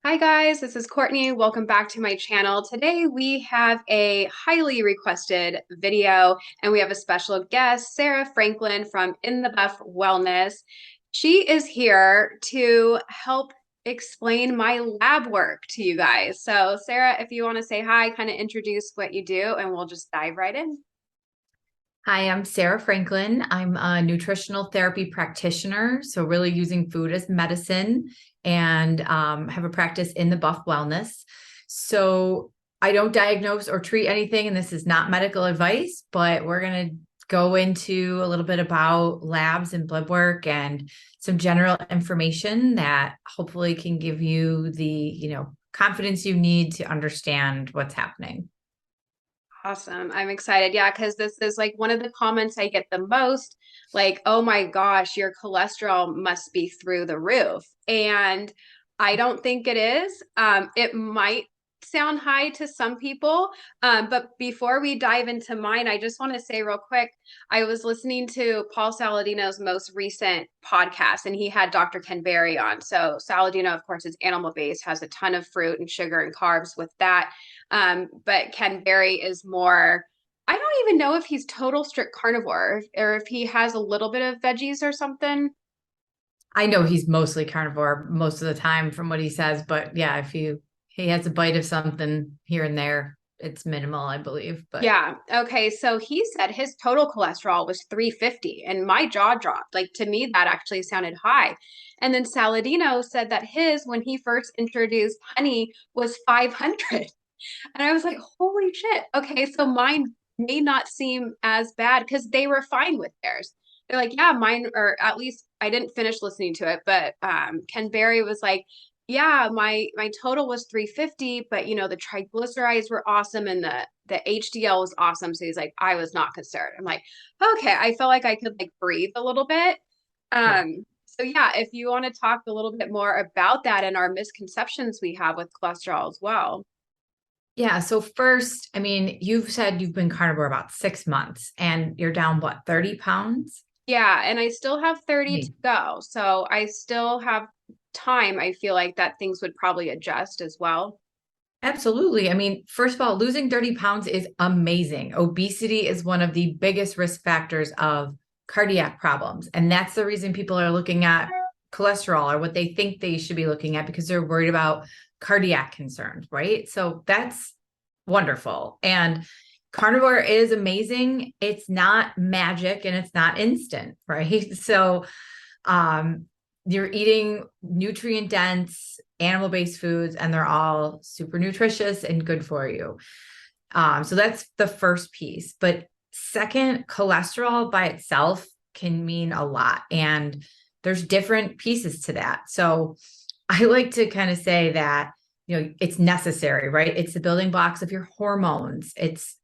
Hi guys, this is Courtney. Welcome back to my channel. Today we have a highly requested video and we have a special guest, Sarah Franklin from In the Buff Wellness. She is here to help explain my lab work to you guys. So Sarah, if you want to say hi, kind of introduce what you do and we'll just dive right in. Hi, I'm Sarah Franklin. I'm a nutritional therapy practitioner, so really using food as medicine and have a practice in the Buff Wellness. So I don't diagnose or treat anything, and this is not medical advice, but we're going to go into a little bit about labs and blood work and some general information that hopefully can give you the confidence you need to understand what's happening. Awesome. I'm excited. Yeah, because this is like one of the comments I get the most, like, oh my gosh, your cholesterol must be through the roof. And I don't think it is. It might sound high to some people. But before we dive into mine, I just want to say real quick, I was listening to Paul Saladino's most recent podcast, and he had Dr. Ken Berry on. So Saladino, of course, is animal based, has a ton of fruit and sugar and carbs with that. But Ken Berry is more, I don't even know if he's total strict carnivore or if he has a little bit of veggies or something. I know he's mostly carnivore most of the time from what he says, but yeah, if he has a bite of something here and there, it's minimal, I believe. But Yeah. Okay. So he said his total cholesterol was 350 and my jaw dropped. Like to me, that actually sounded high. And then Saladino said that his, when he first introduced honey, was 500. And I was like, holy shit. Okay, so mine may not seem as bad because they were fine with theirs. They're like, yeah, mine, or at least I didn't finish listening to it, but Ken Berry was like, yeah, my total was 350, but the triglycerides were awesome and the HDL was awesome. So he's like, I was not concerned. I'm like, okay, I felt like I could like breathe a little bit. yeah. So yeah, if you want to talk a little bit more about that and our misconceptions we have with cholesterol as well. Yeah. So first, I mean, you've said you've been carnivore about 6 months and you're down what, 30 pounds? Yeah, and I still have 30 to Me. go. So I still have time. I feel like that things would probably adjust as well. Absolutely. I mean, first of all, losing 30 pounds is amazing. Obesity is one of the biggest risk factors of cardiac problems. And that's the reason people are looking at cholesterol or what they think they should be looking at because they're worried about cardiac concerns, right? So that's wonderful. And carnivore is amazing. It's not magic and it's not instant, right? So um, you're eating nutrient dense, animal based foods, and they're all super nutritious and good for you. So that's the first piece. But second, cholesterol by itself can mean a lot. And there's different pieces to that. So I like to kind of say that, it's necessary, right? It's the building blocks of your hormones. It's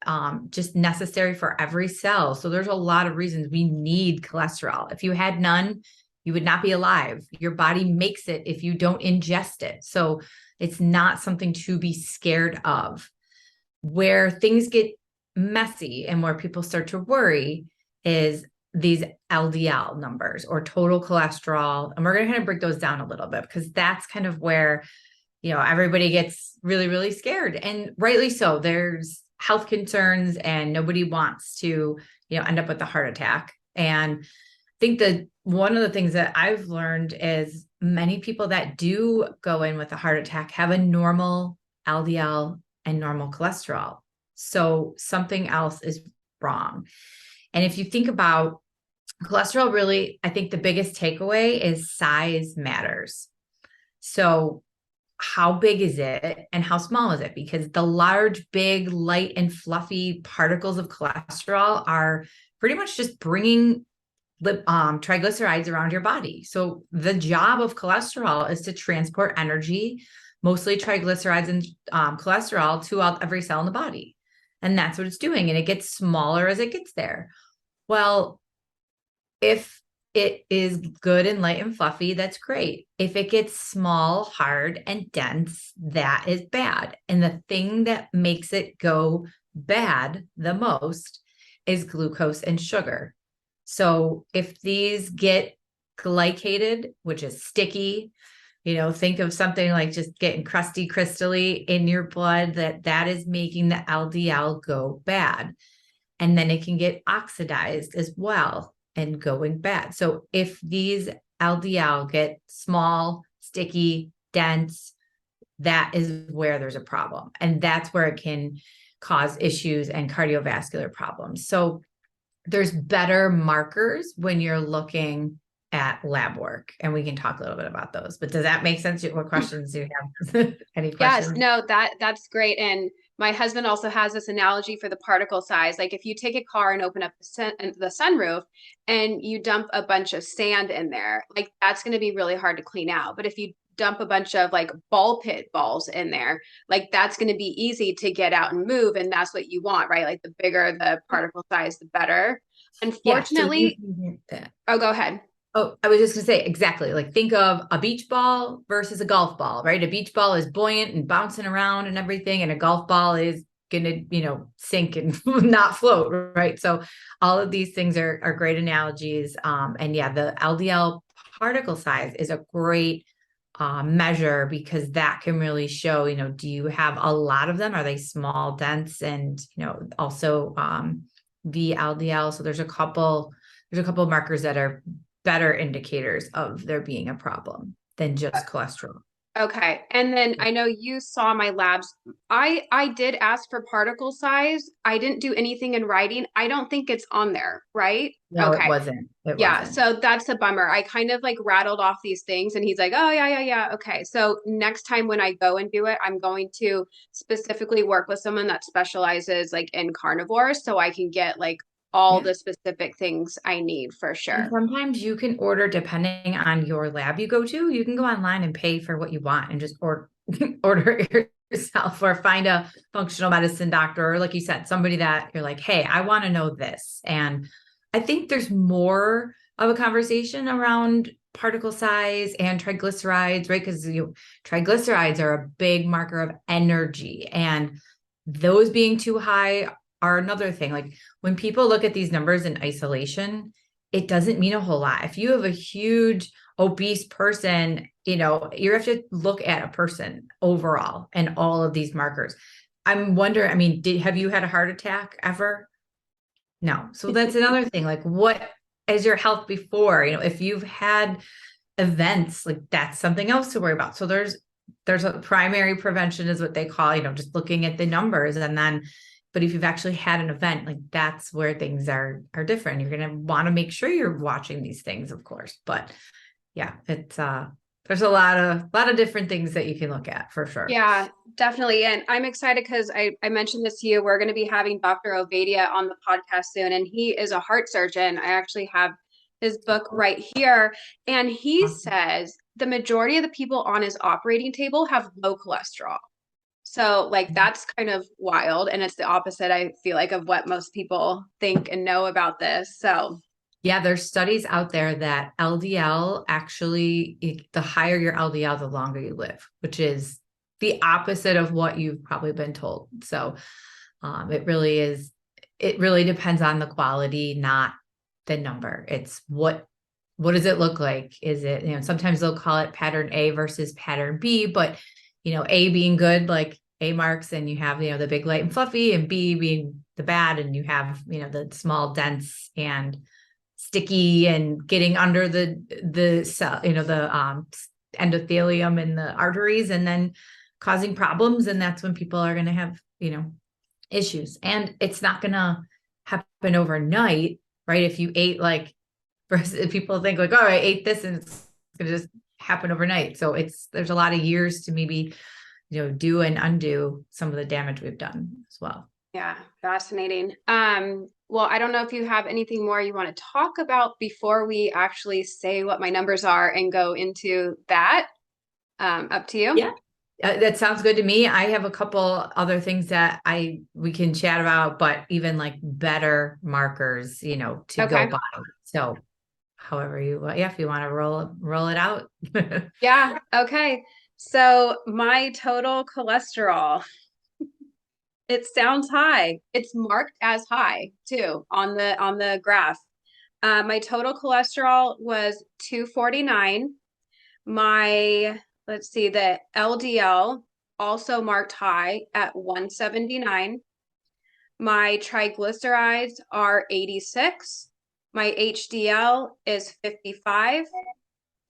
just necessary for every cell. So there's a lot of reasons we need cholesterol. If you had none, you would not be alive. Your body makes it if you don't ingest it. So it's not something to be scared of. Where things get messy and where people start to worry is these LDL numbers or total cholesterol. And we're going to kind of break those down a little bit because that's kind of where, everybody gets really, really scared. And rightly so. There's health concerns and nobody wants to, end up with a heart attack. And I think that one of the things that I've learned is many people that do go in with a heart attack have a normal LDL and normal cholesterol. So something else is wrong. And if you think about cholesterol, really, I think the biggest takeaway is size matters. So how big is it and how small is it? Because the large, big, light, and fluffy particles of cholesterol are pretty much just bringing triglycerides around your body. So the job of cholesterol is to transport energy, mostly triglycerides and cholesterol, throughout every cell in the body. And that's what it's doing. And it gets smaller as it gets there. Well, if it is good and light and fluffy, that's great. If it gets small, hard, and dense, that is bad. And the thing that makes it go bad the most is glucose and sugar. So if these get glycated, which is sticky, Think of something like just getting crusty crystally in your blood, that is making the LDL go bad. And then it can get oxidized as well and going bad. So if these LDL get small, sticky, dense, that is where there's a problem. And that's where it can cause issues and cardiovascular problems. So there's better markers when you're looking at lab work, and we can talk a little bit about those. But does that make sense? What questions do you have? Any Yes, questions? no, that's great. And my husband also has this analogy for the particle size. Like if you take a car and open up the sunroof and you dump a bunch of sand in there, like that's going to be really hard to clean out. But if you dump a bunch of like ball pit balls in there, like that's going to be easy to get out and move. And that's what you want, right? Like the bigger the particle size, the better. Yeah. So you Unfortunately, can get that. oh, go ahead. Oh, I was just going to say exactly. Like think of a beach ball versus a golf ball, right? A beach ball is buoyant and bouncing around and everything, and a golf ball is going to, sink and not float, right? So all of these things are great analogies. And yeah, the LDL particle size is a great measure, because that can really show, do you have a lot of them? Are they small, dense, and also VLDL? So there's a couple markers that are better indicators of there being a problem than just cholesterol. Okay. And then I know you saw my labs. I did ask for particle size. I didn't do anything in writing. I don't think it's on there, right? No, it Okay. wasn't. It Yeah, wasn't. so that's a bummer. I kind of like rattled off these things and he's like, "Oh yeah, yeah, yeah. Okay." So next time when I go and do it, I'm going to specifically work with someone that specializes like in carnivore so I can get like all Yeah. the specific things I need for And sure. sometimes you can order, depending on your lab you go to, you can go online and pay for what you want and just order it yourself, or find a functional medicine doctor, or like you said, somebody that you're like, hey, I want to know this. And I think there's more of a conversation around particle size and triglycerides, right? Because triglycerides are a big marker of energy, and those being too high are another thing. Like when people look at these numbers in isolation, it doesn't mean a whole lot. If you have a huge obese person, you have to look at a person overall and all of these markers. I'm wondering, I mean, have you had a heart attack ever? No. So that's another thing. Like, what is your health before? If you've had events, like that's something else to worry about. So there's a primary prevention is what they call, just looking at the numbers. And then, but if you've actually had an event, like that's where things are different. You're going to want to make sure you're watching these things, of course. But yeah, it's there's a lot of different things that you can look at for sure. Yeah, definitely. And I'm excited because I mentioned this to you. We're going to be having Dr. Ovadia on the podcast soon, and he is a heart surgeon. I actually have his book right here. And he Awesome. says the majority of the people on his operating table have low cholesterol. So, like, that's kind of wild. And it's the opposite, I feel like, of what most people think and know about this. So, Yeah, there's studies out there that LDL actually, the higher your LDL, the longer you live, which is the opposite of what you've probably been told. So it really depends on the quality, not the number. It's what does it look like? Is it, sometimes they'll call it pattern A versus pattern B, but A being good, like A marks, and you have, the big, light and fluffy, and B being the bad, and you have, the small, dense and sticky and getting under the cell, the endothelium in the arteries, and then causing problems. And that's when people are going to have, issues. And it's not going to happen overnight, right? If you ate like, versus people think like, oh, I ate this and it's going to just happen overnight. So there's a lot of years to maybe, do and undo some of the damage we've done as well. yeah, fascinating. Well, I don't know if you have anything more you want to talk about before we actually say what my numbers are and go into that. Up to you. Yeah. That sounds good to me. I have a couple other things that we can chat about, but even like better markers, to go Okay. by. So however if you want to roll it out. Yeah. Okay. So my total cholesterol, it sounds high. It's marked as high too on the graph. My total cholesterol was 249. My let's see, the LDL also marked high at 179. My triglycerides are 86. My HDL is 55.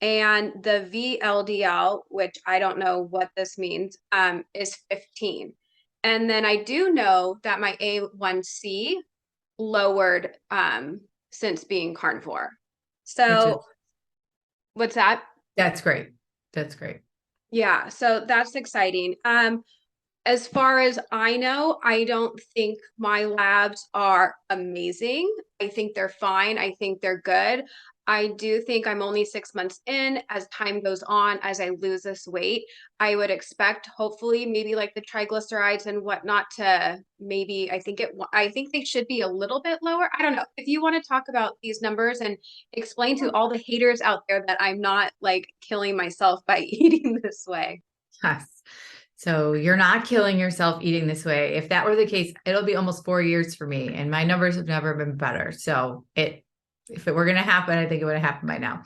And the VLDL, which I don't know what this means, is 15. And then I do know that my A1C lowered since being carnivore. which is So what's that? that's great. That's great. Yeah, so that's exciting. As far as I know, I don't think my labs are amazing. I think they're fine. I think they're good. I do think I'm only 6 months in. As time goes on, as I lose this weight, I would expect hopefully maybe like the triglycerides and whatnot to maybe I think they should be a little bit lower. I don't know. If you want to talk about these numbers and explain to all the haters out there that I'm not like killing myself by eating this way. Yes. So you're not killing yourself eating this way. If that were the case, it'll be almost 4 years for me, and my numbers have never been better. So if it were going to happen, I think it would have happened by now.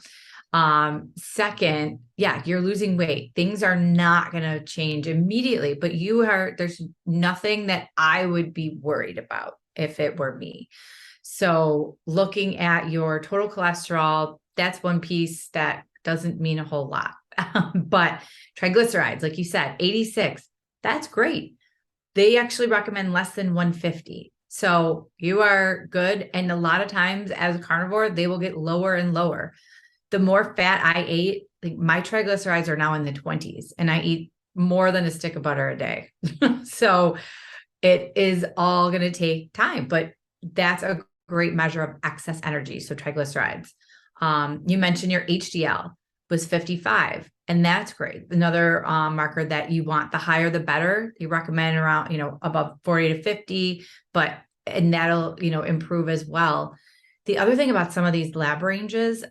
Second, yeah, you're losing weight. Things are not going to change immediately, but there's nothing that I would be worried about if it were me. So looking at your total cholesterol, that's one piece that doesn't mean a whole lot. But triglycerides, like you said, 86, that's great. They actually recommend less than 150. So you are good. And a lot of times as a carnivore, they will get lower and lower. The more fat I ate, like my triglycerides are now in the 20s, and I eat more than a stick of butter a day. So it is all going to take time, but that's a great measure of excess energy. So triglycerides. You mentioned your HDL was 55, and that's great. Another marker that you want, the higher the better. You recommend around, above 40 to 50, and that'll, improve as well. The other thing about some of these lab ranges,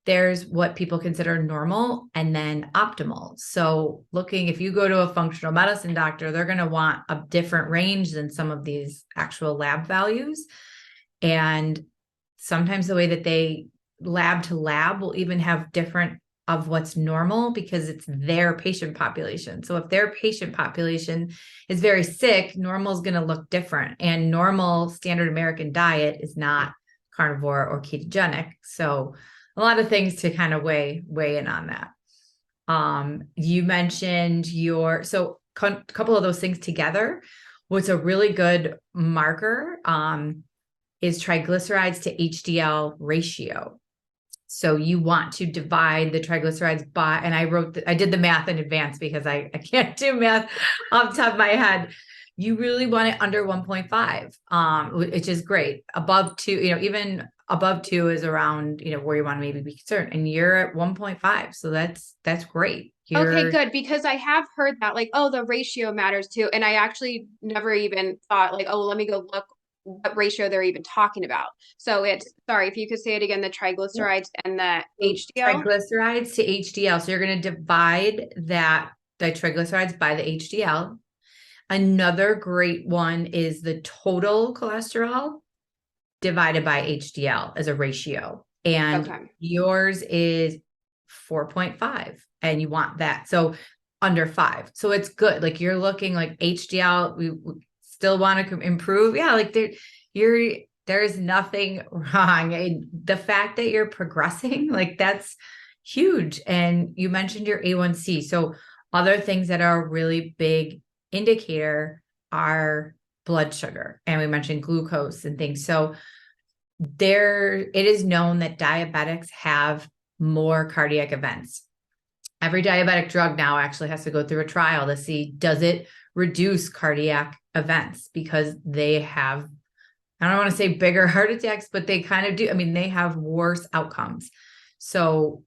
there's what people consider normal and then optimal. So if you go to a functional medicine doctor, they're going to want a different range than some of these actual lab values. And sometimes the way that they lab to lab will even have different of what's normal because it's their patient population. So if their patient population is very sick, normal is going to look different. And normal standard American diet is not carnivore or ketogenic. So a lot of things to kind of weigh in on that. You mentioned a couple of those things together. What's a really good marker is triglycerides to HDL ratio. So you want to divide the triglycerides by, and I did the math in advance because I can't do math off the top of my head. You really want it under 1.5, which is great. Above 2, even above 2 is around, where you want to maybe be concerned. And you're at 1.5. So that's great. Okay, good. Because I have heard that like, oh, the ratio matters too. And I actually never even thought like, oh, let me go look what ratio they're even talking about. So sorry, if you could say it again, the triglycerides and the HDL. Triglycerides to HDL. So you're going to divide the triglycerides by the HDL. Another great one is the total cholesterol divided by HDL as a ratio. And yours is 4.5, and you want that. So under 5. So it's good. Like you're looking like HDL, we still want to improve. Yeah. Like there is nothing wrong. And the fact that you're progressing, like that's huge. And you mentioned your A1C. So other things that are a really big indicator are blood sugar. And we mentioned glucose and things. So it is known that diabetics have more cardiac events. Every diabetic drug now actually has to go through a trial to see, does it reduce cardiac events? Because they have, I don't want to say bigger heart attacks, but they kind of do. I mean, they have worse outcomes. So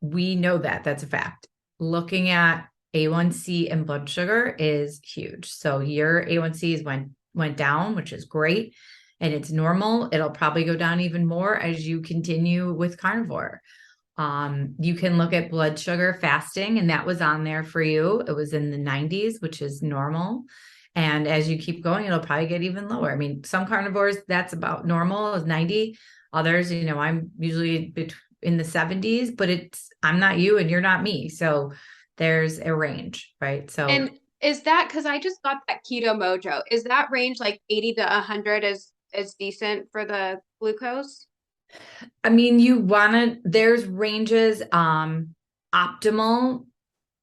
we know that that's a fact. Looking at A1C and blood sugar is huge. So your A1Cs went down, which is great. And it's normal. It'll probably go down even more as you continue with carnivore. You can look at blood sugar fasting, and that was on there for you. It was in the 90s, which is normal. And as you keep going, it'll probably get even lower. I mean, some carnivores, that's about normal is 90. Others, I'm usually in the 70s, but I'm not you and you're not me. So there's a range, right? So, And is that because I just got that Keto Mojo? Is that range like 80 to 100 is decent for the glucose? I mean, you want to, there's ranges, optimal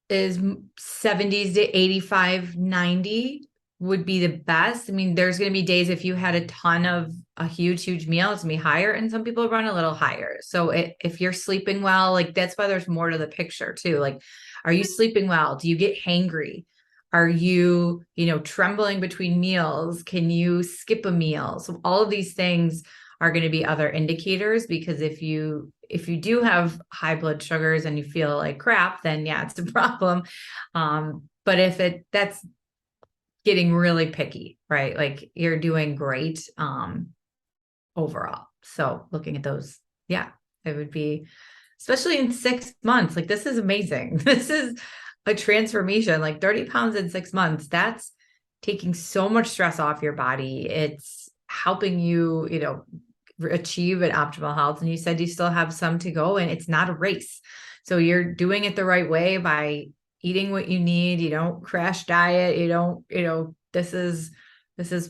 is 70s to 85, 90 would be the best. I mean, there's going to be days if you had a ton of a huge meal, it's going to be higher, and some people run a little higher. So if you're sleeping well, like that's why there's more to the picture too. Like, are you sleeping well? Do you get hangry? Are you, trembling between meals? Can you skip a meal? So all of these things are going to be other indicators, because if you do have high blood sugars and you feel like crap, then yeah, it's a problem. But if that's getting really picky, right? Like you're doing great overall. So looking at those, yeah, it would be, especially in 6 months, like this is amazing. This is a transformation, like 30 pounds in 6 months. That's taking so much stress off your body. It's helping you, achieve an optimal health. And you said you still have some to go, and it's not a race. So you're doing it the right way by eating what you need. You don't crash diet. You don't, this is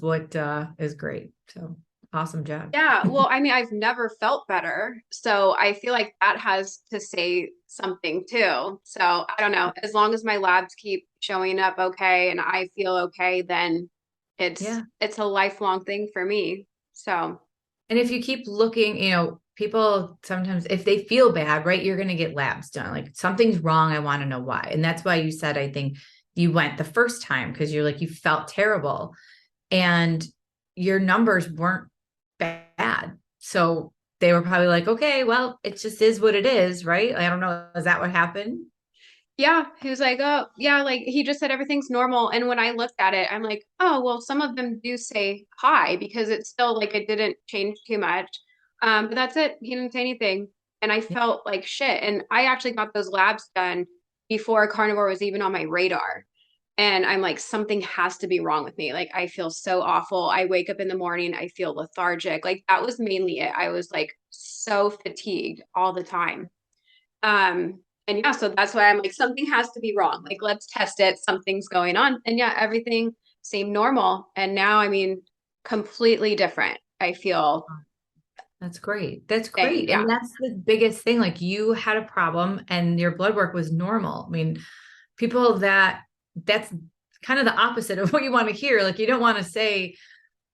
what is great. So awesome job. Yeah, well, I mean, I've never felt better. So I feel like that has to say something too. So I don't know. As long as my labs keep showing up okay and I feel okay, then Yeah. it's a lifelong thing for me. So And if you keep looking, people sometimes, if they feel bad, right, you're going to get labs done. Like something's wrong. I want to know why. And that's why you said, I think you went the first time, because you're like, you felt terrible and your numbers weren't bad. So they were probably like, okay, well, it just is what it is. Right. I don't know. Is that what happened? yeah, he was like, oh, yeah, like he just said everything's normal. And when I looked at it, I'm like, oh, well, some of them do say hi because it's still like it didn't change too much. But that's it. He didn't say anything. And I Yeah. felt like shit. And I actually got those labs done before carnivore was even on my radar. And I'm like, something has to be wrong with me. Like, I feel so awful. I wake up in the morning, I feel lethargic. Like, that was mainly it. I was like so fatigued all the time. And yeah, so that's why I'm like, something has to be wrong. Like, let's test it. Something's going on. And yeah, everything seemed normal. And now, I mean, completely different. I feel That's great. That's thing. great. Yeah. And that's the biggest thing. Like you had a problem and your blood work was normal. I mean, people that's kind of the opposite of what you want to hear. Like you don't want to say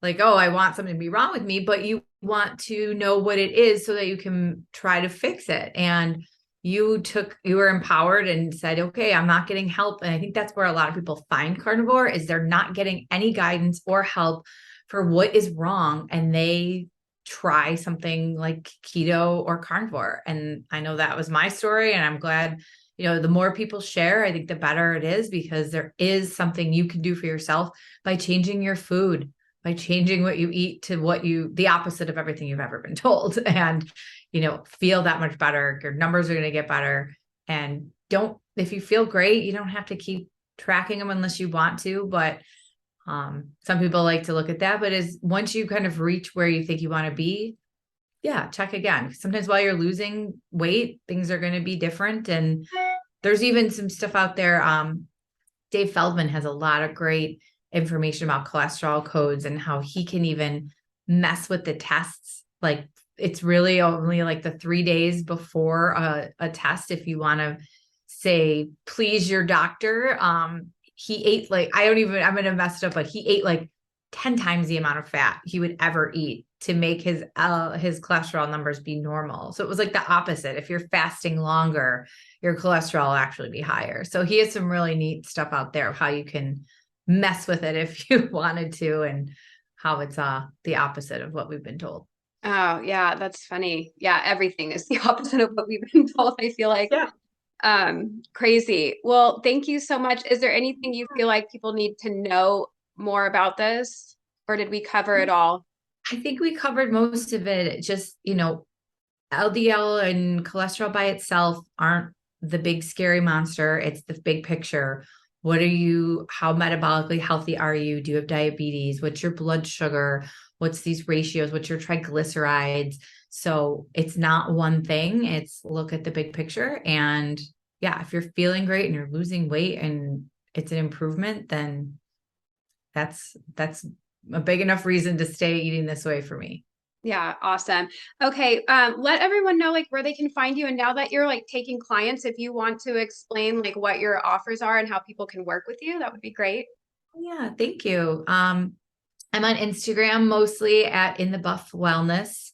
like, oh, I want something to be wrong with me, but you want to know what it is so that you can try to fix it. And you were empowered and said, okay, I'm not getting help. And I think that's where a lot of people find carnivore, is they're not getting any guidance or help for what is wrong. And they try something like keto or carnivore. And I know that was my story. And I'm glad, the more people share, I think the better it is, because there is something you can do for yourself by changing your food, by changing what you eat to the opposite of everything you've ever been told. And, feel that much better. Your numbers are going to get better. And if you feel great, you don't have to keep tracking them unless you want to. But some people like to look at that, but once you kind of reach where you think you want to be, yeah, check again. Sometimes while you're losing weight, things are going to be different. And there's even some stuff out there. Dave Feldman has a lot of great information about cholesterol codes and how he can even mess with the tests. Like it's really only like the 3 days before a test. If you want to say, please your doctor, he ate like, I'm going to mess it up, but he ate like 10 times the amount of fat he would ever eat to make his cholesterol numbers be normal. So it was like the opposite. If you're fasting longer, your cholesterol will actually be higher. So he has some really neat stuff out there of how you can mess with it if you wanted to, and how it's the opposite of what we've been told. Oh, yeah, that's funny. Yeah, everything is the opposite of what we've been told, I feel like. Yeah. Crazy. Well, thank you so much. Is there anything you feel like people need to know more about this, or did we cover it all? I think we covered most of it. Just, LDL and cholesterol by itself aren't the big scary monster. It's the big picture. How metabolically healthy are you? Do you have diabetes? What's your blood sugar? What's these ratios? What's your triglycerides? So it's not one thing. It's look at the big picture and yeah, if you're feeling great and you're losing weight and it's an improvement, then that's a big enough reason to stay eating this way for me. Yeah, awesome. Okay, let everyone know like where they can find you. And now that you're like taking clients, if you want to explain like what your offers are and how people can work with you, that would be great. Yeah, thank you. I'm on Instagram mostly at In the Buff Wellness.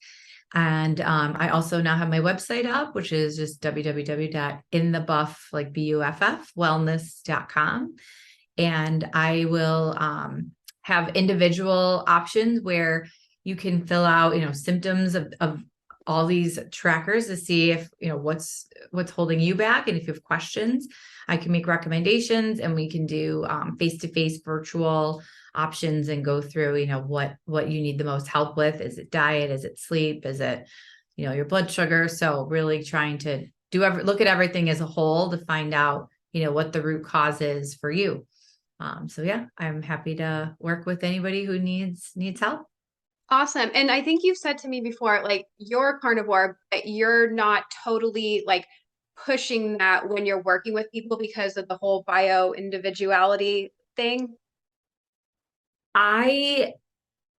And I also now have my website up, which is just www.inthebuff, like BUFF, wellness.com. And I will have individual options where you can fill out, symptoms of all these trackers to see if, what's holding you back. And if you have questions, I can make recommendations and we can do face-to-face virtual options and go through, what you need the most help with. Is it diet? Is it sleep? Is it, your blood sugar? So really trying to look at everything as a whole to find out, what the root cause is for you. So yeah, I'm happy to work with anybody who needs help. Awesome. And I think you've said to me before, like you're carnivore, but you're not totally like pushing that when you're working with people because of the whole bio individuality thing. I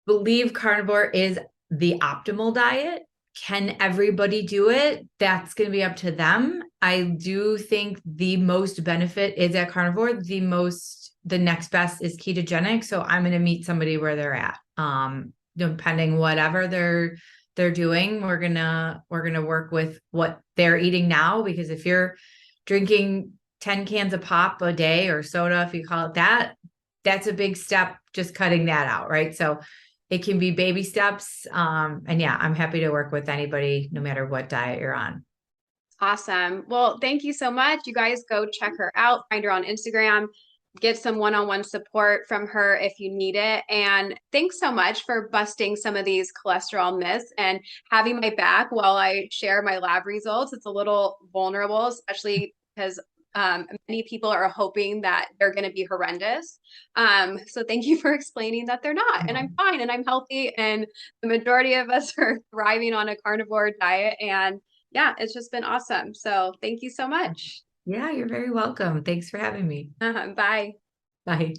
believe carnivore is the optimal diet. Can everybody do it? That's going to be up to them. I do think the most benefit is at carnivore. The next best is ketogenic. So I'm going to meet somebody where they're at. Depending whatever they're doing, we're gonna work with what they're eating now. Because if you're drinking 10 cans of pop a day or soda, if you call it that, that's a big step, just cutting that out, right? So it can be baby steps. And yeah, I'm happy to work with anybody, no matter what diet you're on. Awesome. Well, thank you so much. You guys go check her out, find her on Instagram, get some one-on-one support from her if you need it. And thanks so much for busting some of these cholesterol myths and having my back while I share my lab results. It's a little vulnerable, especially because many people are hoping that they're going to be horrendous. So thank you for explaining that they're not. And I'm fine and I'm healthy. And the majority of us are thriving on a carnivore diet. And yeah, it's just been awesome. So thank you so much. Yeah, you're very welcome. Thanks for having me. Bye. Bye.